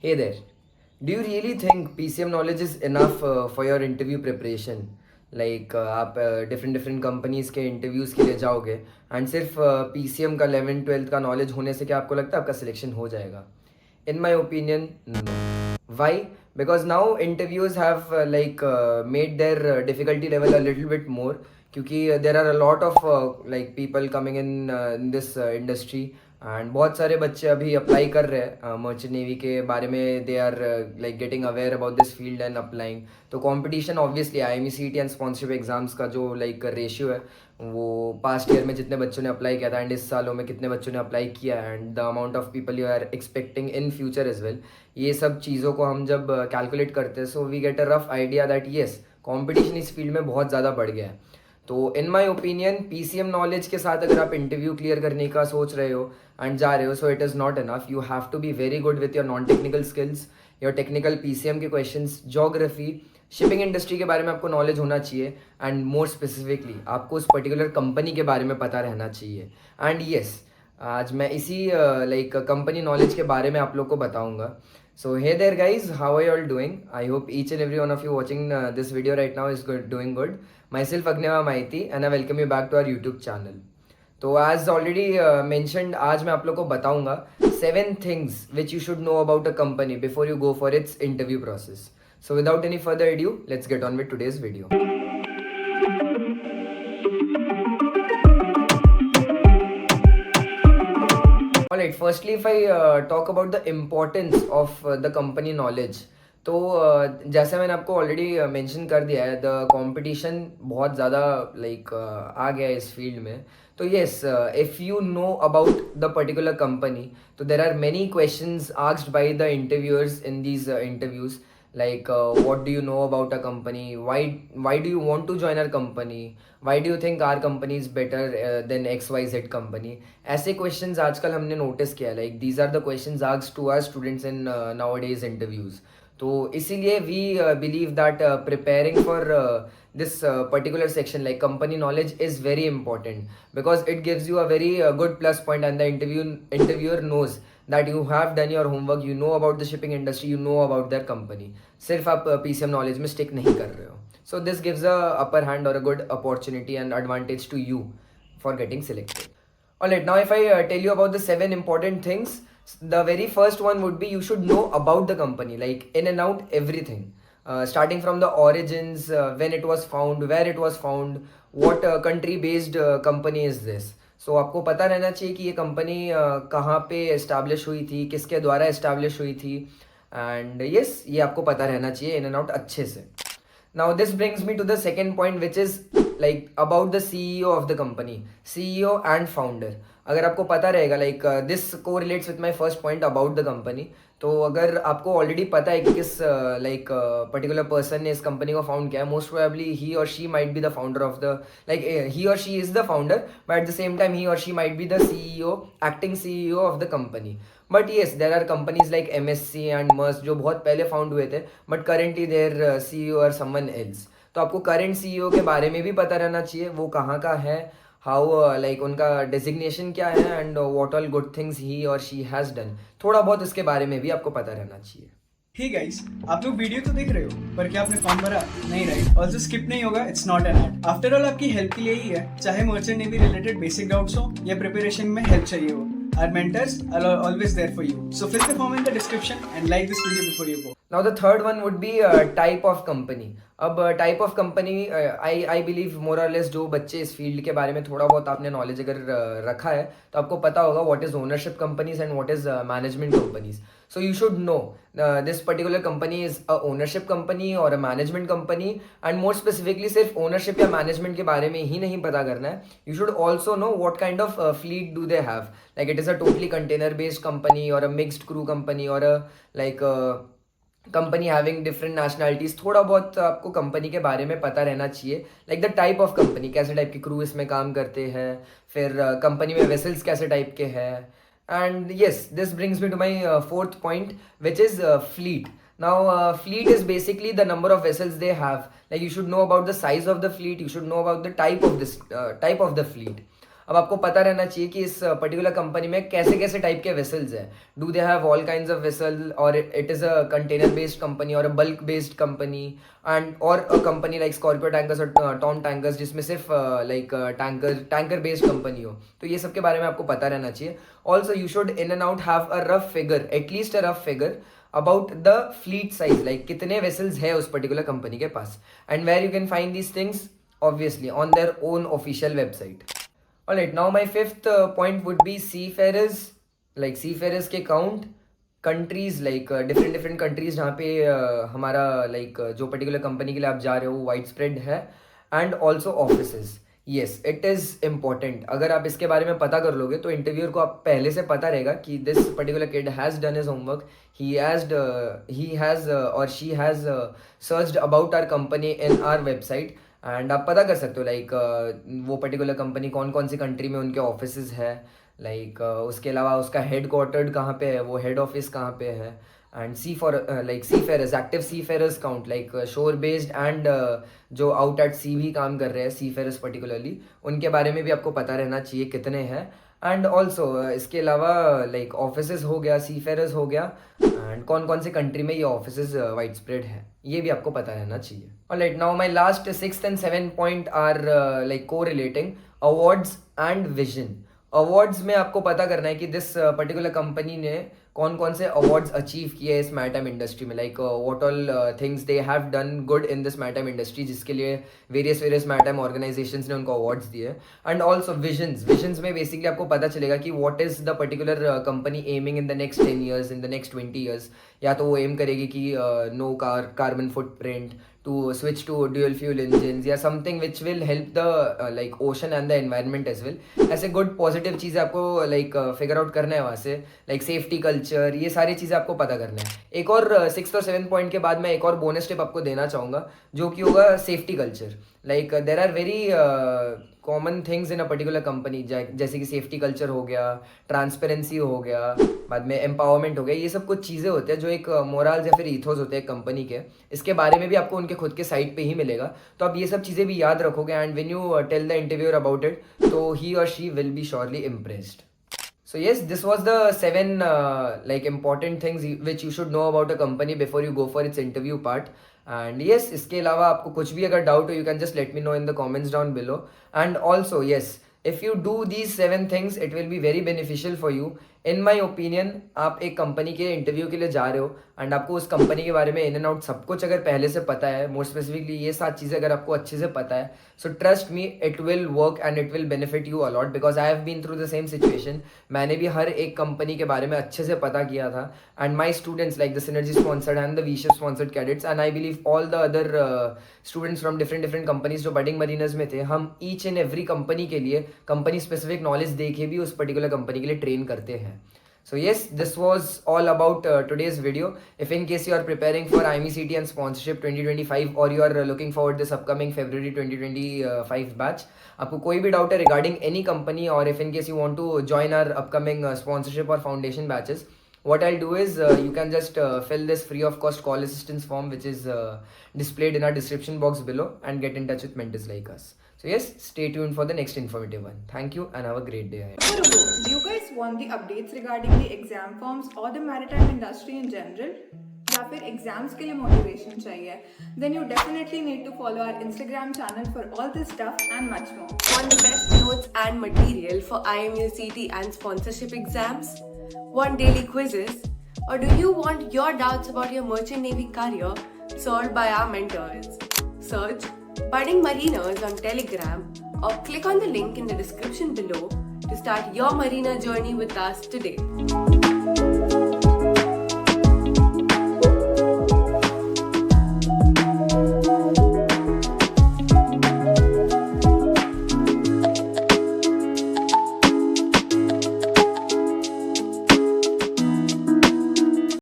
Hey there. Do you really think PCM knowledge is enough for your interview preparation? आप different different companies के interviews के लिए जाओगे and सिर्फ PCM का 11th 12th का नॉलेज होने से क्या आपको लगता है आपका सिलेक्शन हो जाएगा? In my opinion, no. Why? Because now interviews have made their difficulty level a little bit more. क्योंकि there are a lot of people coming in this industry and बहुत सारे बच्चे अभी अप्लाई कर रहे हैं मर्चेंट नेवी के बारे में. They are getting aware about this field and applying. तो competition obviously IME-CET and sponsorship exams का जो रेशियो है वो पास्ट ईयर में जितने बच्चों ने अप्लाई किया था एंड इस सालों में कितने बच्चों ने अप्लाई किया and the amount of people you are expecting in future as well, ये सब चीज़ों को हम जब कैलकुलेट करते हैं so we get a rough idea that yes competition इस फील्ड में बहुत ज़्यादा बढ़ गया है. तो in my opinion PCM knowledge के साथ अगर आप इंटरव्यू क्लियर करने का सोच रहे हो एंड जा रहे हो so it is not enough. You have to be very good with your non technical skills, your technical PCM के क्वेश्चंस, ज्योग्राफी, शिपिंग इंडस्ट्री के बारे में आपको नॉलेज होना चाहिए एंड मोर स्पेसिफिकली आपको उस पर्टिकुलर कंपनी के बारे में पता रहना चाहिए. एंड येस आज मैं इसी कंपनी नॉलेज के बारे में आप लोग को बताऊंगा. So hey there guys, how are you all doing? I hope each and every one of you watching this video right now is doing good. Myself Agneva Maiti and I welcome you back to our YouTube channel. तो as already mentioned, आज मैं आप लोग को बताऊंगा 7 things which you should know about a company before you go for its interview process. So without any further ado, let's get on with today's video. Alright, firstly if I talk about the importance of the company knowledge, तो जैसे मैंने आपको already mention कर दिया है the competition बहुत ज़्यादा आ गया है इस फील्ड में. तो yes if you know about the particular company तो there are many questions asked by the interviewers in these interviews. What do you know about a company? Why do you want to join our company? Why do you think our company is better than XYZ company? ऐसे questions आजकल हमने notice किया है. These are the questions asked to our students in nowadays interviews. तो इसीलिए we believe that preparing for this particular section like company knowledge is very important because it gives you a very good plus point and the interviewer knows that you have done your homework, you know about the shipping industry, you know about their company. सिर्फ आप PCM knowledge में stick नहीं कर रहे हो. So this gives a upper hand or a good opportunity and advantage to you for getting selected. Alright, now if I tell you about the 7 important things, the very first one would be you should know about the company, like in and out everything. Starting from the origins, when it was found, where it was found, what country based company is this. सो आपको पता रहना चाहिए कि ये company कहाँ पे establish हुई थी, किसके द्वारा इस्टेब्लिश हुई थी एंड येस ये आपको पता रहना चाहिए इन एंड आउट अच्छे से. Now this brings me to the second point which is about the CEO of the company, CEO and founder. अगर आपको पता रहेगा this correlates with my first point about the company. तो अगर आपको already पता है कि किस पर्टिकुलर पर्सन ने इस कंपनी को फाउंड किया है, मोस्ट प्रोबेबली ही और she might be the founder of the he और she is the founder but at the same time he और she might be the CEO, acting CEO of the company. But yes there are companies like MSC and Maersk जो बहुत पहले found हुए थे but currently their CEO or someone else. तो आपको current CEO के बारे में भी पता रहना चाहिए, वो कहाँ का है, हाउ उनका डेजिग्नेशन क्या है and what all good things he और शी हैज़ डन. थोड़ा बहुत इसके बारे में भी आपको पता रहना चाहिए. हे गाइस, आप लोग वीडियो तो देख रहे हो पर क्या आपने फॉर्म भरा? नहीं राइट, ऑल्सो स्किप नहीं होगा. It's not an ad. After all आपकी हेल्प के लिए ही है, चाहे merchant navy related basic doubts हो या प्रिपरेशन में हेल्प चाहिए हो. Our mentors are always there for you. So fill the form in the description and like this video before you go. Now the third one would be type of company. अब type of company I believe मोर और less जो बच्चे इस field के बारे में थोड़ा बहुत आपने नॉलेज अगर रखा है तो आपको पता होगा what is ownership companies and what is management companies. So you should know this particular company is a ownership company or a management company and more specifically सिर्फ ओनरशिप या मैनेजमेंट के बारे में ही नहीं पता करना है. You should also know what kind of fleet do they have, like it is a totally container based company or a mixed crew company or a company having different nationalities. थोड़ा बहुत आपको कंपनी के बारे में पता रहना चाहिए, like the type of company, कैसे टाइप की क्रू इसमें काम करते हैं, फिर कंपनी में वेसल्स कैसे टाइप के हैं. And yes this brings me to my fourth point which is fleet. Now fleet is basically the number of vessels they have. Like you should know about the size of the fleet, you should know about the type of the fleet. अब आपको पता रहना चाहिए कि इस particular company में कैसे कैसे टाइप के वेसल्स हैं. Do they have all kinds of vessel, or it is a container based company or a bulk based company, and or a company like Scorpio tankers or Tom tankers जिसमें सिर्फ like tanker based company हो. तो ये सब के बारे में आपको पता रहना चाहिए. Also you should in and out have a rough figure, at least a rough figure about the fleet size, like कितने वेसल्स है उस पर्टिकुलर कंपनी के पास, and where you can find these things obviously on their own official website. Alright, now my fifth point would be seafarers, like seafarers के count, countries like different countries जहाँ पे हमारा like जो particular company के लिए आप जा रहे हो वाइड स्प्रेड है, and also offices. Yes, it is important. अगर आप इसके बारे में पता कर लोगे तो इंटरव्यूअर को आप पहले से पता रहेगा कि this particular kid has done his homework, he has or she has searched about our company in our website. And आप पता कर सकते हो लाइक वो पर्टिकुलर कंपनी कौन कौन सी कंट्री में उनके ऑफिसेज है, लाइक उसके अलावा उसका हेड क्वार्टर्ड कहाँ पे है, वो हेड ऑफिस कहाँ पे है. And seafarers, active seafarers count like शोर बेस्ड एंड जो आउट एट सी भी काम कर रहे हैं सीफेरर्स पर्टिकुलरली, उनके बारे में भी आपको पता रहना चाहिए कितने हैं. एंड ऑल्सो इसके अलावा लाइक ऑफिसेज हो गया, सीफेरर्स हो गया, एंड कौन कौन से कंट्री में ये ऑफिसेज वाइड स्प्रेड है, ये भी आपको पता रहना चाहिए. Alright, now my last 6th and 7th point are like को relating awards and vision. Awards में आपको पता करना है कि दिस पर्टिकुलर कंपनी ने कौन कौन से अवार्ड्स अचीव किए इस मैरीटाइम इंडस्ट्री में, like what all things they have done good in this maritime industry, जिसके लिए वेरियस मैरीटाइम ऑर्गेनाइजेशंस ने उनको अवार्ड्स दिए. एंड ऑल्सो विजन्स में बेसिकली आपको पता चलेगा कि what is the particular company aiming in the next 10 years, in the next 20 years. या तो वो एम करेगी कि no carbon footprint, to switch to dual fuel engines या something which will help the like ocean and the environment as well. ऐसे good positive चीज़ें आपको like figure out करना है वहाँ से, like safety culture, ये सारी चीज़ें आपको पता करना है. एक और 6th और 7th पॉइंट के बाद मैं एक और बोनस टिप आपको देना चाहूँगा जो कि होगा safety culture. Like there are very common things in a particular company, जैसे कि सेफ्टी कल्चर हो गया, ट्रांसपेरेंसी हो गया, बाद में एम्पावरमेंट हो गया. ये सब कुछ चीज़ें होते हैं जो एक मोरल्स या फिर ईथोस होते हैं कंपनी के. इसके बारे में भी आपको उनके खुद के साइट पे ही मिलेगा. तो आप ये सब चीज़ें भी याद रखोगे, and when you tell the interviewer about it, तो ही और she will be surely impressed. So yes, this was the 7 like important things which you should know about a company before you go for its interview part. And yes, इसके अलावा आपको कुछ भी अगर doubt हो, you can just let me know in the comments down below. And also yes, if you do these 7 things, it will be very beneficial for you. In my opinion, आप एक company के interview के लिए जा रहे हो and आपको उस कंपनी के बारे में इन एंड आउट सब कुछ अगर पहले से पता है, मोर स्पेसिफिकली ये 7 चीज़ें अगर आपको अच्छे से पता है, so trust me it will work and it will benefit you a lot, because I have been through the same situation. मैंने भी हर एक कंपनी के बारे में अच्छे से पता किया था. And my students like the synergy sponsored and the V Ships sponsored cadets, and I believe all the other students from different companies जो बडिंग मरीनर्स में थे, हम ईच एंड एवरी कंपनी के लिए कंपनी स्पेसिफिक नॉलेज दे के भी उस particular company के लिए ट्रेन करते हैं. So yes, this was all about today's video. If in case you are preparing for IMECT and sponsorship 2025 or you are looking forward this upcoming February 2025 batch, आपको कोई भी डाउट है regarding any company, or if in case you want to join our upcoming sponsorship or foundation batches, what I'll do is you can just fill this free of cost call assistance form which is displayed in our description box below and get in touch with mentors like us. So yes, stay tuned for the next informative one. Thank you and have a great day ahead. Do you guys want the updates regarding the exam forms or the maritime industry in general? या फिर exams के लिए motivation चाहिए? Then you definitely need to follow our Instagram channel for all this stuff and much more. Want the best notes and material for IMUCT and sponsorship exams? Want daily quizzes? Or do you want your doubts about your merchant navy career solved by our mentors? Search Budding Mariners on Telegram or click on the link in the description below to start your marina journey with us today.